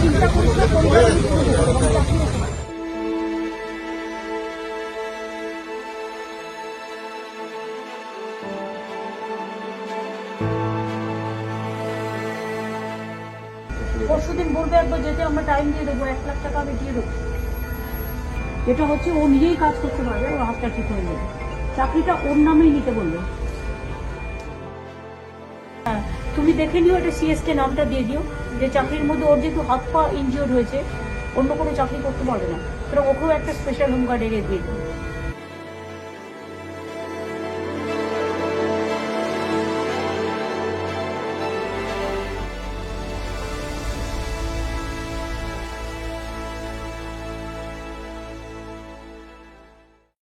চিন্তা করছে পরিবার পরশুদিন বলবে একবার যেতে, আমরা টাইম দিয়ে দেবো, 1 লাখ টাকা আমি দিয়ে দেবো। যেটা হচ্ছে ও নিজেই কাজ করতে পারবে, ওর হাতটা ঠিক হয়ে যাবে। চাকরিটা ওর নামেই নিতে বললো। হ্যাঁ, তুমি দেখে নিও, এটা সিএসকে নামটা দিয়ে দিও, যে চাকরির মধ্যে ওর যেহেতু হাত পা ইনজিওর্ড হয়েছে, অন্য কোনো চাকরি করতে পারবে না, সুতরাং ওকেও একটা স্পেশাল হোমগার্ড এরিয়া দিয়ে দিও।